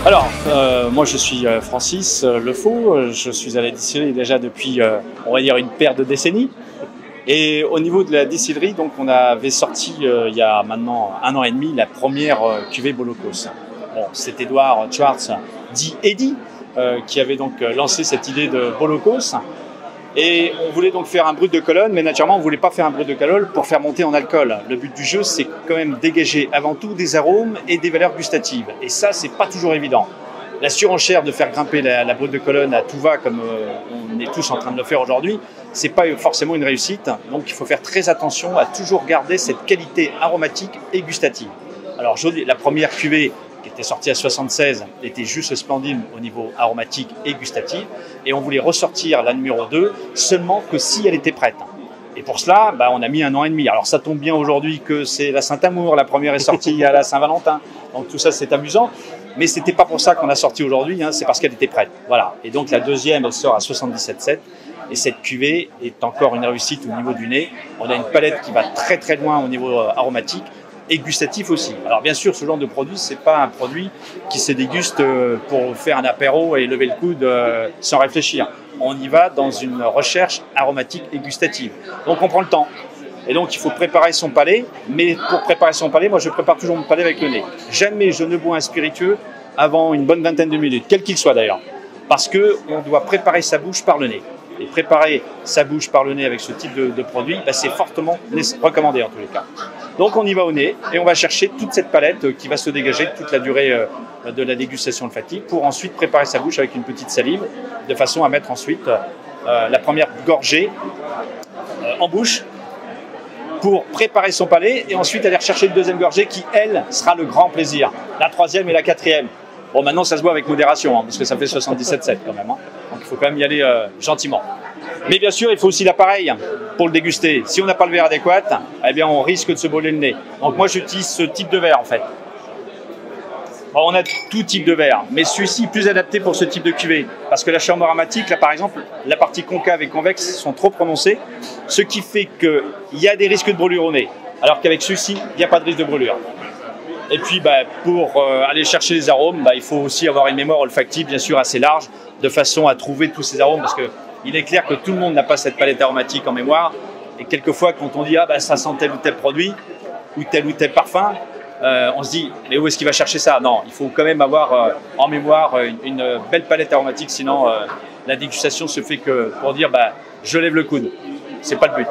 Alors, moi je suis Francis Lefaux, je suis à la distillerie déjà depuis, on va dire, une paire de décennies. Et au niveau de la distillerie, donc, on avait sorti il y a maintenant 1 an et demi la première cuvée Bolokos. Bon, c'est Edward Schwartz, dit Eddie, qui avait donc lancé cette idée de Bolokos. Et on voulait donc faire un brut de colonne, mais naturellement on ne voulait pas faire un brut de colonne pour faire monter en alcool. Le but du jeu, c'est quand même dégager avant tout des arômes et des valeurs gustatives. Et ça, c'est pas toujours évident. La surenchère de faire grimper la brut de colonne à tout va, comme on est tous en train de le faire aujourd'hui, c'est pas forcément une réussite. Donc il faut faire très attention à toujours garder cette qualité aromatique et gustative. Alors la première cuvée qui était sortie à 76 était juste splendide au niveau aromatique et gustatif, et on voulait ressortir la numéro 2 seulement que si elle était prête. Et pour cela, on a mis 1 an et demi. Alors ça tombe bien aujourd'hui que c'est la Saint-Amour, la première est sortie à la Saint-Valentin, donc tout ça c'est amusant, mais c'était pas pour ça qu'on a sorti aujourd'hui, hein, c'est parce qu'elle était prête. Voilà. Et donc la deuxième, elle sort à 77,7, et cette cuvée est encore une réussite au niveau du nez. On a une palette qui va très très loin au niveau aromatique, et gustatif aussi. Alors bien sûr, ce genre de produit, c'est pas un produit qui se déguste pour faire un apéro et lever le coude sans réfléchir. On y va dans une recherche aromatique et gustative. Donc on prend le temps. Et donc il faut préparer son palais, mais pour préparer son palais, moi je prépare toujours mon palais avec le nez. Jamais je ne bois un spiritueux avant une bonne vingtaine de minutes, quel qu'il soit d'ailleurs. Parce qu'on doit préparer sa bouche par le nez. Et préparer sa bouche par le nez avec ce type de produit, c'est fortement recommandé en tous les cas. Donc on y va au nez et on va chercher toute cette palette qui va se dégager toute la durée de la dégustation olfactive pour ensuite préparer sa bouche avec une petite salive de façon à mettre ensuite la première gorgée en bouche pour préparer son palais et ensuite aller rechercher une deuxième gorgée qui, elle, sera le grand plaisir. La troisième et la quatrième. Bon, maintenant, ça se boit avec modération, hein, parce que ça fait 77,7 quand même. Hein. Donc, il faut quand même y aller gentiment. Mais bien sûr, il faut aussi l'appareil pour le déguster. Si on n'a pas le verre adéquat, eh bien, on risque de se brûler le nez. Donc, moi, j'utilise ce type de verre, en fait. Bon, on a tout type de verre, mais celui-ci est plus adapté pour ce type de cuvée. Parce que la chambre aromatique, là, par exemple, la partie concave et convexe sont trop prononcées, ce qui fait qu'il y a des risques de brûlure au nez. Alors qu'avec celui-ci, il n'y a pas de risque de brûlure. Et puis, pour aller chercher les arômes, il faut aussi avoir une mémoire olfactive, bien sûr, assez large, de façon à trouver tous ces arômes, parce qu'il est clair que tout le monde n'a pas cette palette aromatique en mémoire. Et quelquefois, quand on dit « Ah, ça sent tel ou tel produit, ou tel parfum », on se dit « Mais où est-ce qu'il va chercher ça ?» Non, il faut quand même avoir en mémoire une belle palette aromatique, sinon la dégustation se fait que pour dire « Je lève le coude ». C'est pas le but.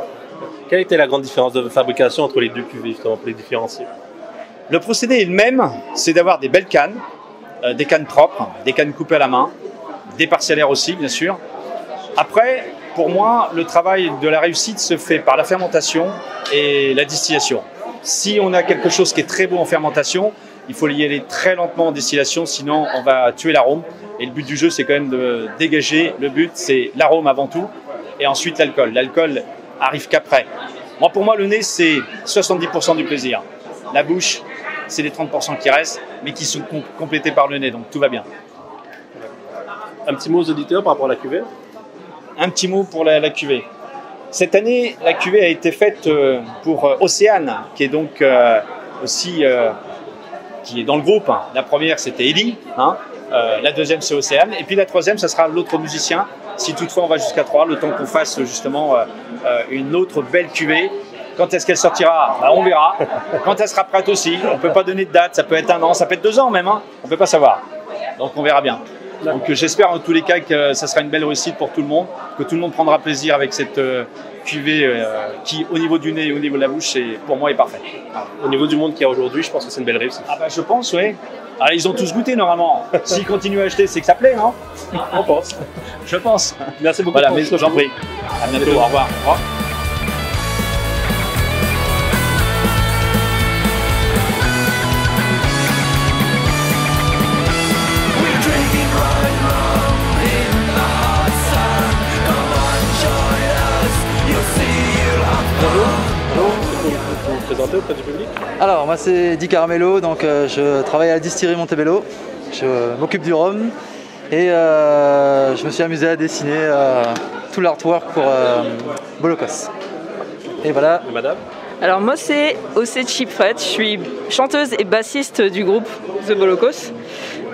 Quelle était la grande différence de fabrication entre les deux cuvées, justement, pour les différencier? Le procédé est le même, c'est d'avoir des belles cannes, des cannes propres, des cannes coupées à la main, des parcellaires aussi, bien sûr. Après, pour moi, le travail de la réussite se fait par la fermentation et la distillation. Si on a quelque chose qui est très beau en fermentation, il faut y aller très lentement en distillation, sinon on va tuer l'arôme. Et le but du jeu, c'est quand même de dégager. Le but, c'est l'arôme avant tout, et ensuite l'alcool. L'alcool arrive qu'après. Moi, pour moi, le nez, c'est 70% du plaisir. La bouche, c'est les 30% qui restent, mais qui sont complétés par le nez, donc tout va bien. Un petit mot aux auditeurs par rapport à la cuvée? Un petit mot pour la cuvée. Cette année, la cuvée a été faite pour Océane, qui est donc aussi qui est dans le groupe. La première, c'était Ellie, la deuxième, c'est Océane, et puis la troisième, ça sera l'autre musicien Si toutefois on va jusqu'à 3, le temps qu'on fasse justement une autre belle cuvée. Quand est-ce qu'elle sortira? On verra. Quand elle sera prête aussi, on ne peut pas donner de date, ça peut être 1 an, ça peut être 2 ans même, hein. On ne peut pas savoir. Donc on verra bien. Donc j'espère en tous les cas que ça sera une belle réussite pour tout le monde, que tout le monde prendra plaisir avec cette cuvée qui au niveau du nez et au niveau de la bouche, pour moi est parfaite. Au niveau du monde qu'il y a aujourd'hui, je pense que c'est une belle réussite. Ah bah je pense, oui. Alors ils ont tous goûté normalement. S'ils continuent à acheter, c'est que ça plaît, non? On pense. Je pense. Merci beaucoup. Voilà, mais j'en prie. À bientôt, au revoir. Au revoir. Vous présenter auprès du public? Alors moi c'est Di Caramello, donc je travaille à la distillerie Montebello, je m'occupe du rhum et je me suis amusé à dessiner tout l'artwork pour Bolocos. Et voilà. Et madame? Alors moi c'est Océ Chipret, je suis chanteuse et bassiste du groupe The Bolocos.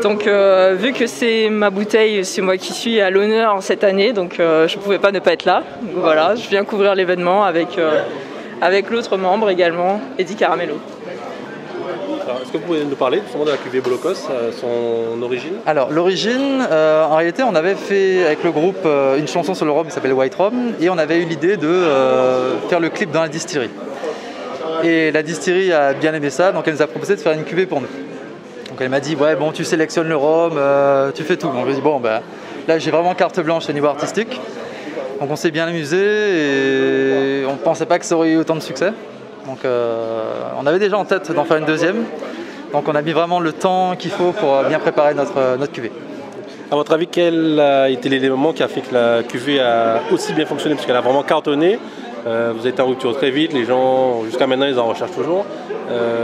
Donc vu que c'est ma bouteille, c'est moi qui suis à l'honneur cette année, donc je ne pouvais pas ne pas être là. Donc voilà, je viens couvrir l'événement avec l'autre membre également, Eddie Caramello. Est-ce que vous pouvez nous parler justement de la cuvée Bolocos, son origine? Alors l'origine, en réalité on avait fait avec le groupe une chanson sur le rhum qui s'appelle White Rum et on avait eu l'idée de faire le clip dans la distillerie. Et la distillerie a bien aimé ça, donc elle nous a proposé de faire une cuvée pour nous. Donc elle m'a dit ouais bon tu sélectionnes le rhum, tu fais tout. Donc je lui ai dit bon bah là j'ai vraiment carte blanche au niveau artistique. Donc on s'est bien amusé et on ne pensait pas que ça aurait eu autant de succès. Donc on avait déjà en tête d'en faire une deuxième. Donc on a mis vraiment le temps qu'il faut pour bien préparer notre cuvée. À votre avis, quel a été l'élément qui a fait que la cuvée a aussi bien fonctionné? Parce qu'elle a vraiment cartonné. Vous avez été en rupture très vite, les gens jusqu'à maintenant ils en recherchent toujours.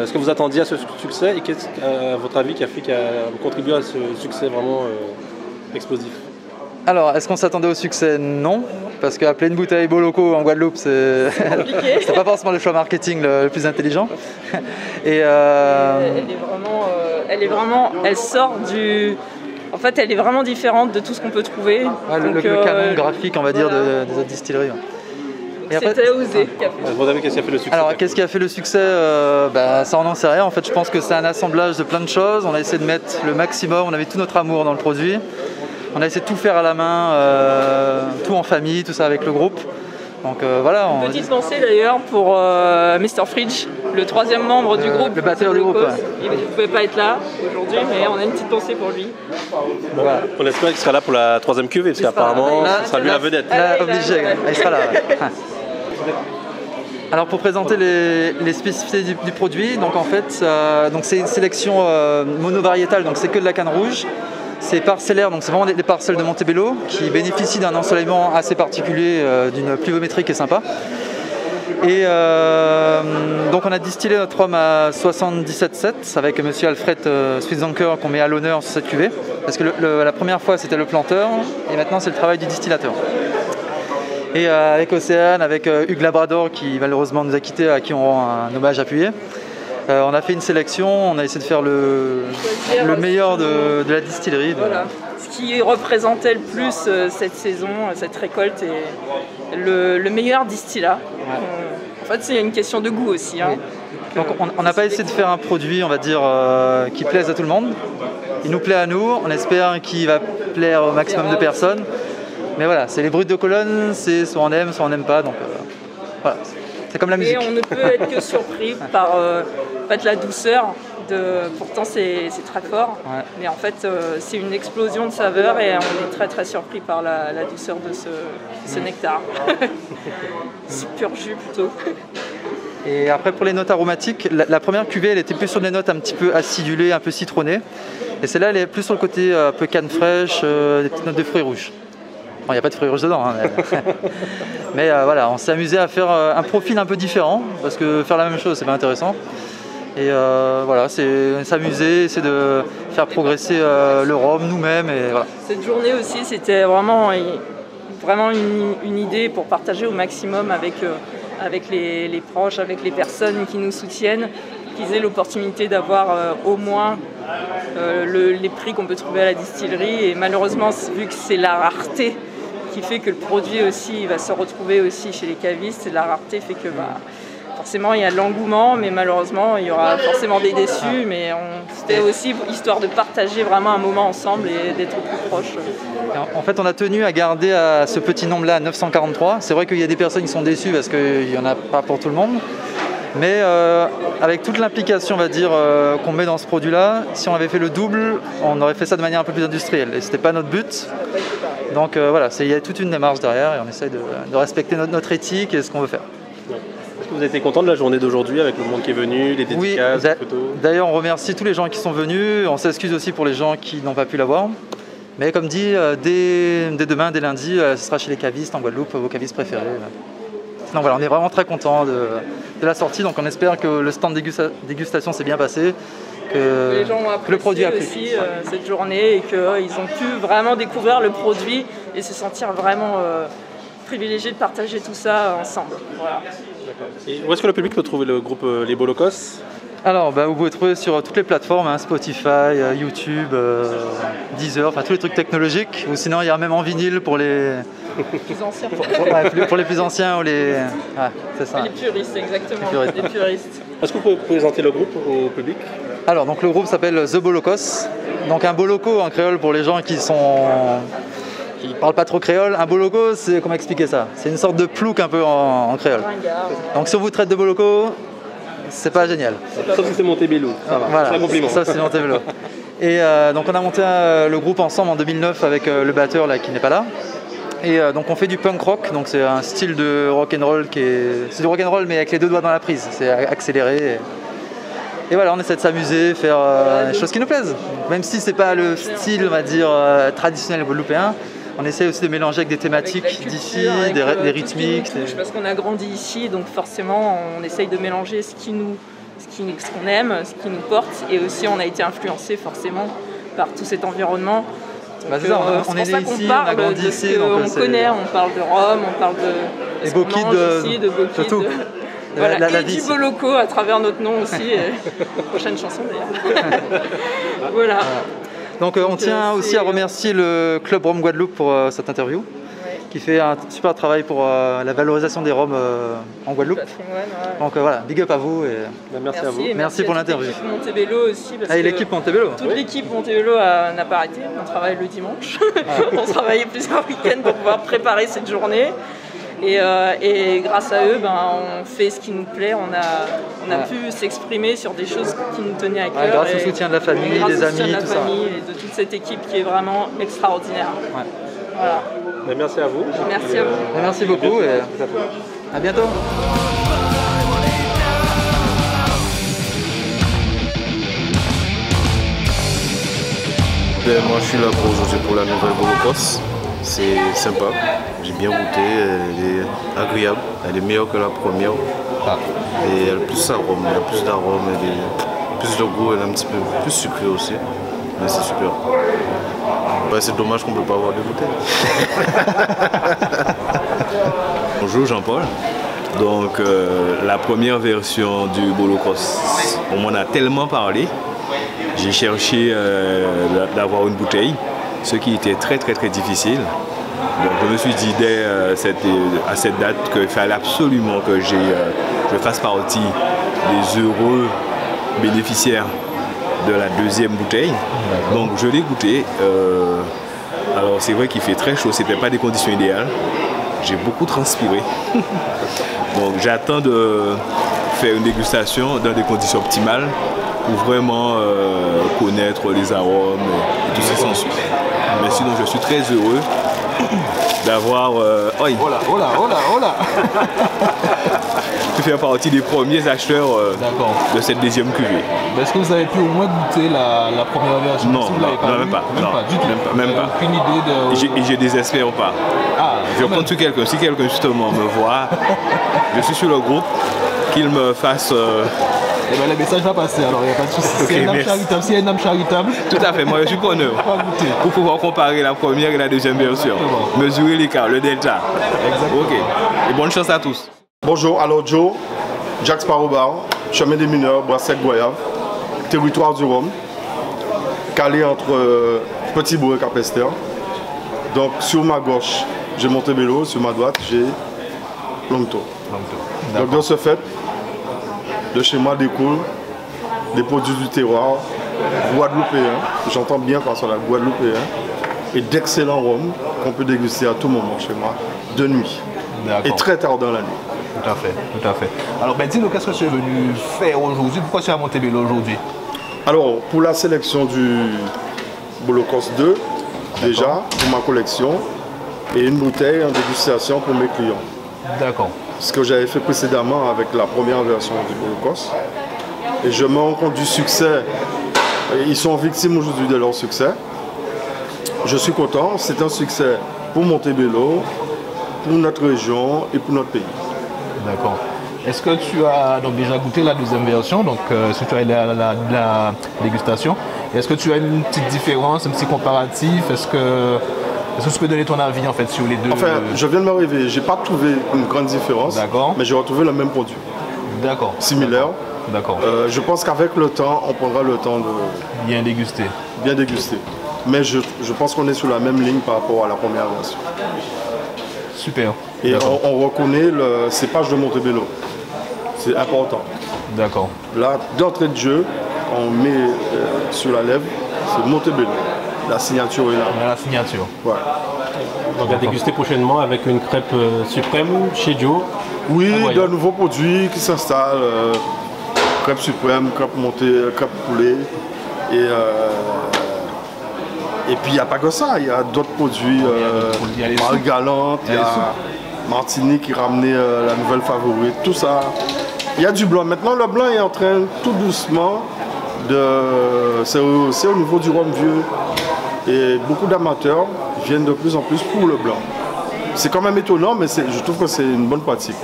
Est-ce que vous attendiez à ce succès et qu'est-ce à votre avis qui a fait qu'elle a contribué à ce succès vraiment explosif? Alors, est-ce qu'on s'attendait au succès? Non, parce qu'appeler une bouteille Boloco en Guadeloupe, c'est pas forcément le choix marketing le plus intelligent. Et elle sort du... En fait, elle est vraiment différente de tout ce qu'on peut trouver. Ouais, le canon graphique, on va dire, des autres distilleries. C'était osé. Vous savez qu'est-ce qui a fait le succès? Alors, qu'est-ce qui a fait le succès? Ça, on n'en sait rien. En fait, je pense que c'est un assemblage de plein de choses. On a essayé de mettre le maximum. On avait tout notre amour dans le produit. On a essayé de tout faire à la main, tout en famille, tout ça avec le groupe. Donc voilà. Petite pensée d'ailleurs pour Mr. Fridge, le troisième membre du groupe. Le batteur du groupe. Ouais. Il ne pouvait pas être là aujourd'hui, mais on a une petite pensée pour lui. Bon, voilà. On espère qu'il sera là pour la troisième cuvée, parce qu'apparemment, ce sera lui la vedette. Là, obligé, il sera là. Ouais. Alors pour présenter les spécificités du produit, donc en fait, c'est une sélection monovariétale, donc c'est que de la canne rouge. C'est parcellaire, donc c'est vraiment des parcelles de Montebello qui bénéficient d'un ensoleillement assez particulier, d'une pluviométrie qui est sympa. Et donc on a distillé notre rhum à 77,7 avec monsieur Alfred Switzanker qu'on met à l'honneur sur cette cuvée. Parce que la première fois c'était le planteur et maintenant c'est le travail du distillateur. Et avec Océane, avec Hugues Labrador qui malheureusement nous a quittés, à qui on rend un hommage appuyé. On a fait une sélection, on a essayé de faire le meilleur de la distillerie. Voilà. Ce qui représentait le plus cette saison, cette récolte, et le meilleur distillat. Ouais. En fait, c'est une question de goût aussi. Hein. Oui. Donc on n'a pas essayé de faire un produit, on va dire, qui plaise à tout le monde. Il nous plaît à nous, on espère qu'il va plaire au maximum de personnes. Mais voilà, c'est les bruits de colonne, c'est soit on n'aime pas, donc voilà. C'est comme la musique. Et on ne peut être que surpris par en fait, la douceur. Pourtant c'est très fort, ouais. Mais en fait c'est une explosion de saveurs et on est très très surpris par la douceur de ce nectar. C'est pur jus plutôt. Et après pour les notes aromatiques, la première cuvée elle était plus sur des notes un petit peu acidulées, un peu citronnées. Et celle-là elle est plus sur le côté un peu canne fraîche, des petites notes de fruits rouges. Bon, il n'y a pas de fruits rouges dedans, hein, mais voilà, on s'est amusé à faire un profil un peu différent, parce que faire la même chose, c'est pas intéressant. Et voilà, c'est s'amuser, c'est de faire progresser le rhum nous-mêmes. Et voilà. Cette journée aussi, c'était vraiment une idée pour partager au maximum avec les proches, avec les personnes qui nous soutiennent, qu'ils aient l'opportunité d'avoir au moins les prix qu'on peut trouver à la distillerie. Et malheureusement, vu que c'est la rareté qui fait que le produit aussi il va se retrouver aussi chez les cavistes. Et la rareté fait que forcément il y a de l'engouement, mais malheureusement il y aura forcément des déçus. Mais c'était aussi histoire de partager vraiment un moment ensemble et d'être plus proches. En fait, on a tenu à garder ce petit nombre-là, 943. C'est vrai qu'il y a des personnes qui sont déçues parce qu'il n'y en a pas pour tout le monde. Mais avec toute l'implication, on va dire, qu'on met dans ce produit-là, si on avait fait le double, on aurait fait ça de manière un peu plus industrielle. Et ce n'était pas notre but. Donc voilà, il y a toute une démarche derrière et on essaye de respecter notre éthique et ce qu'on veut faire. Est-ce que vous avez été content de la journée d'aujourd'hui avec le monde qui est venu, les dédicaces, les photos? D'ailleurs, on remercie tous les gens qui sont venus. On s'excuse aussi pour les gens qui n'ont pas pu l'avoir. Mais comme dit, dès demain, dès lundi, ce sera chez les cavistes en Guadeloupe, vos cavistes préférés. Donc voilà, on est vraiment très contents de la sortie. Donc on espère que le stand dégustation s'est bien passé, que les gens ont apprécié le produit a plu. Aussi cette journée et qu'ils ont pu vraiment découvrir le produit et se sentir vraiment privilégiés de partager tout ça ensemble. Voilà. Et où est-ce que le public peut trouver le groupe Les Bolocos? Alors, vous pouvez trouver sur toutes les plateformes, Spotify, YouTube, Deezer, enfin tous les trucs technologiques. Ou sinon, il y a même en vinyle pour les plus anciens. pour les plus anciens ou les... Ah, c'est ça. Les puristes, exactement. Les puristes. Est-ce que vous pouvez présenter le groupe au public? Alors, donc le groupe s'appelle The Bolocos. Donc un boloco en créole pour les gens qui parlent pas trop créole. Un boloco, c'est comment expliquer ça? C'est une sorte de plouc un peu en créole. Donc si on vous traite de boloco, c'est pas génial. Sauf si c'est Montebello. Voilà, c'est un compliment. Ça c'est Montebello. Et donc on a monté le groupe ensemble en 2009 avec le batteur là qui n'est pas là. Et donc on fait du punk rock, donc c'est un style de rock and roll c'est du rock and roll mais avec les deux doigts dans la prise, c'est accéléré. Et voilà, on essaie de s'amuser, faire des choses qui nous plaisent. Même si c'est pas le style, on va dire, traditionnel guadeloupéen, on essaie aussi de mélanger avec des thématiques d'ici, des rythmiques. Parce qu'on a grandi ici, donc forcément on essaye de mélanger ce qu'on aime, ce qui nous porte, et aussi on a été influencé forcément par tout cet environnement. C'est ça, on est né ici, on a grandi ici. On connaît, on parle de Rome, on parle de ce qu'on mange ici, de Bokid. Voilà, et du boloco à travers notre nom aussi. Prochaine chanson d'ailleurs. Voilà. Donc on tient aussi à remercier le Club Rome Guadeloupe pour cette interview, qui fait un super travail pour la valorisation des Roms en Guadeloupe. Donc voilà, big up à vous et merci à vous. Merci pour l'interview. L'équipe Montebello aussi. Et l'équipe Montebello. Toute l'équipe Montebello n'a pas arrêté, on travaille le dimanche. On travaillait plusieurs week-ends pour pouvoir préparer cette journée. Et grâce à eux, on fait ce qui nous plaît, on a pu s'exprimer sur des choses qui nous tenaient à cœur. Grâce au soutien de la famille, des amis, tout ça. Et de toute cette équipe qui est vraiment extraordinaire. Ouais. Voilà. Merci à vous. Merci à vous. Merci beaucoup et à bientôt. Moi je suis là aujourd'hui pour la nouvelle Bolocos. C'est sympa, j'ai bien goûté, elle est agréable, elle est meilleure que la première. Et elle a plus d'arôme, plus de goût, elle est un petit peu plus sucrée aussi. Mais c'est super. C'est dommage qu'on ne peut pas avoir de bouteilles. Bonjour Jean-Paul. Donc la première version du Bolocos, on m'en a tellement parlé. J'ai cherché d'avoir une bouteille, ce qui était très difficile. Donc je me suis dit dès à cette date qu'il fallait absolument que je fasse partie des heureux bénéficiaires de la deuxième bouteille. Donc je l'ai goûté. Alors c'est vrai qu'il fait très chaud, c'était pas des conditions idéales. J'ai beaucoup transpiré. Donc j'attends de faire une dégustation dans des conditions optimales pour vraiment connaître les arômes et tout ce qui s'ensuit. Mais sinon je suis très heureux d'avoir de faire partie des premiers acheteurs de cette deuxième cuvée. Est-ce que vous avez pu au moins goûter la première version? Non, même pas. Même pas. Aucune idée de... Et je désespère pas. Je compte sur quelqu'un. Si quelqu'un justement me voit, je suis sur le groupe, qu'il me fasse... le message va passer, alors il n'y a pas de souci. S'il y a une âme charitable, tout à fait, moi je suis preneur. Pour pouvoir comparer la première et la deuxième version. Mesurer l'écart, le delta. Exactement. Ok. Et bonne chance à tous. Bonjour, alors Joe, Jacques Sparrow, chemin des mineurs, Brassec-Goyave, territoire du Rhum, calé entre Petit-Bourg et Cap-Esther. Donc sur ma gauche, j'ai Montebello, sur ma droite, j'ai Longto. Donc de ce fait, de chez moi découle des produits du terroir guadeloupéen, j'entends bien par cela, guadeloupéen, et d'excellents rhums qu'on peut déguster à tout moment chez moi, de nuit, et très tard dans la nuit. Tout à fait, tout à fait. Alors ben dis-nous, qu'est-ce que tu es venu faire aujourd'hui? Pourquoi tu es à Montebello aujourd'hui? Alors, pour la sélection du Bolocos 2, déjà, pour ma collection, et une bouteille en dégustation pour mes clients. D'accord. Ce que j'avais fait précédemment avec la première version du Bolocos. Et je me rends compte du succès. Ils sont victimes aujourd'hui de leur succès. Je suis content, c'est un succès pour Montebello, pour notre région et pour notre pays. D'accord. Est-ce que tu as donc déjà goûté la deuxième version, donc si tu as la dégustation, est-ce que tu as une petite différence, un petit comparatif? Est-ce que tu peux donner ton avis en fait sur les deux? Enfin, je viens de me réveiller, j'ai pas trouvé une grande différence, mais j'ai retrouvé le même produit. D'accord. Similaire. D'accord. Je pense qu'avec le temps, on prendra le temps de bien déguster. Bien déguster. Mais je pense qu'on est sur la même ligne par rapport à la première version. Super. Et on reconnaît le cépage de Montebello. C'est important. D'accord. Là, d'entrée de jeu, on met sur la lèvre, c'est Montebello. La signature est là. On a la signature. Ouais. Donc à déguster prochainement avec une crêpe suprême chez Joe. Oui, de nouveaux produits qui s'installent. Crêpe suprême, crêpe montée, crêpe poulet. Et puis il n'y a pas que ça, il y a d'autres produits. Margalante, il y a Martinique qui ramenait la nouvelle favorite, tout ça. Il y a du blanc. Maintenant, le blanc est en train tout doucement de. C'est au niveau du rhum vieux. Et beaucoup d'amateurs viennent de plus en plus pour le blanc. C'est quand même étonnant, mais je trouve que c'est une bonne pratique.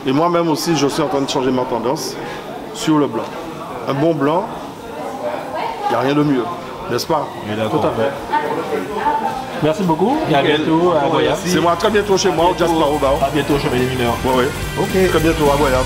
Et moi-même aussi, je suis en train de changer ma tendance sur le blanc. Un bon blanc, il n'y a rien de mieux, n'est-ce pas? Tout à fait. Merci beaucoup et à bientôt à Goyave. C'est moi, à très bientôt chez moi au Jazz Paro Bar. À bientôt chez les mineurs. Oui, oui. Ok. Très bientôt à Goyave.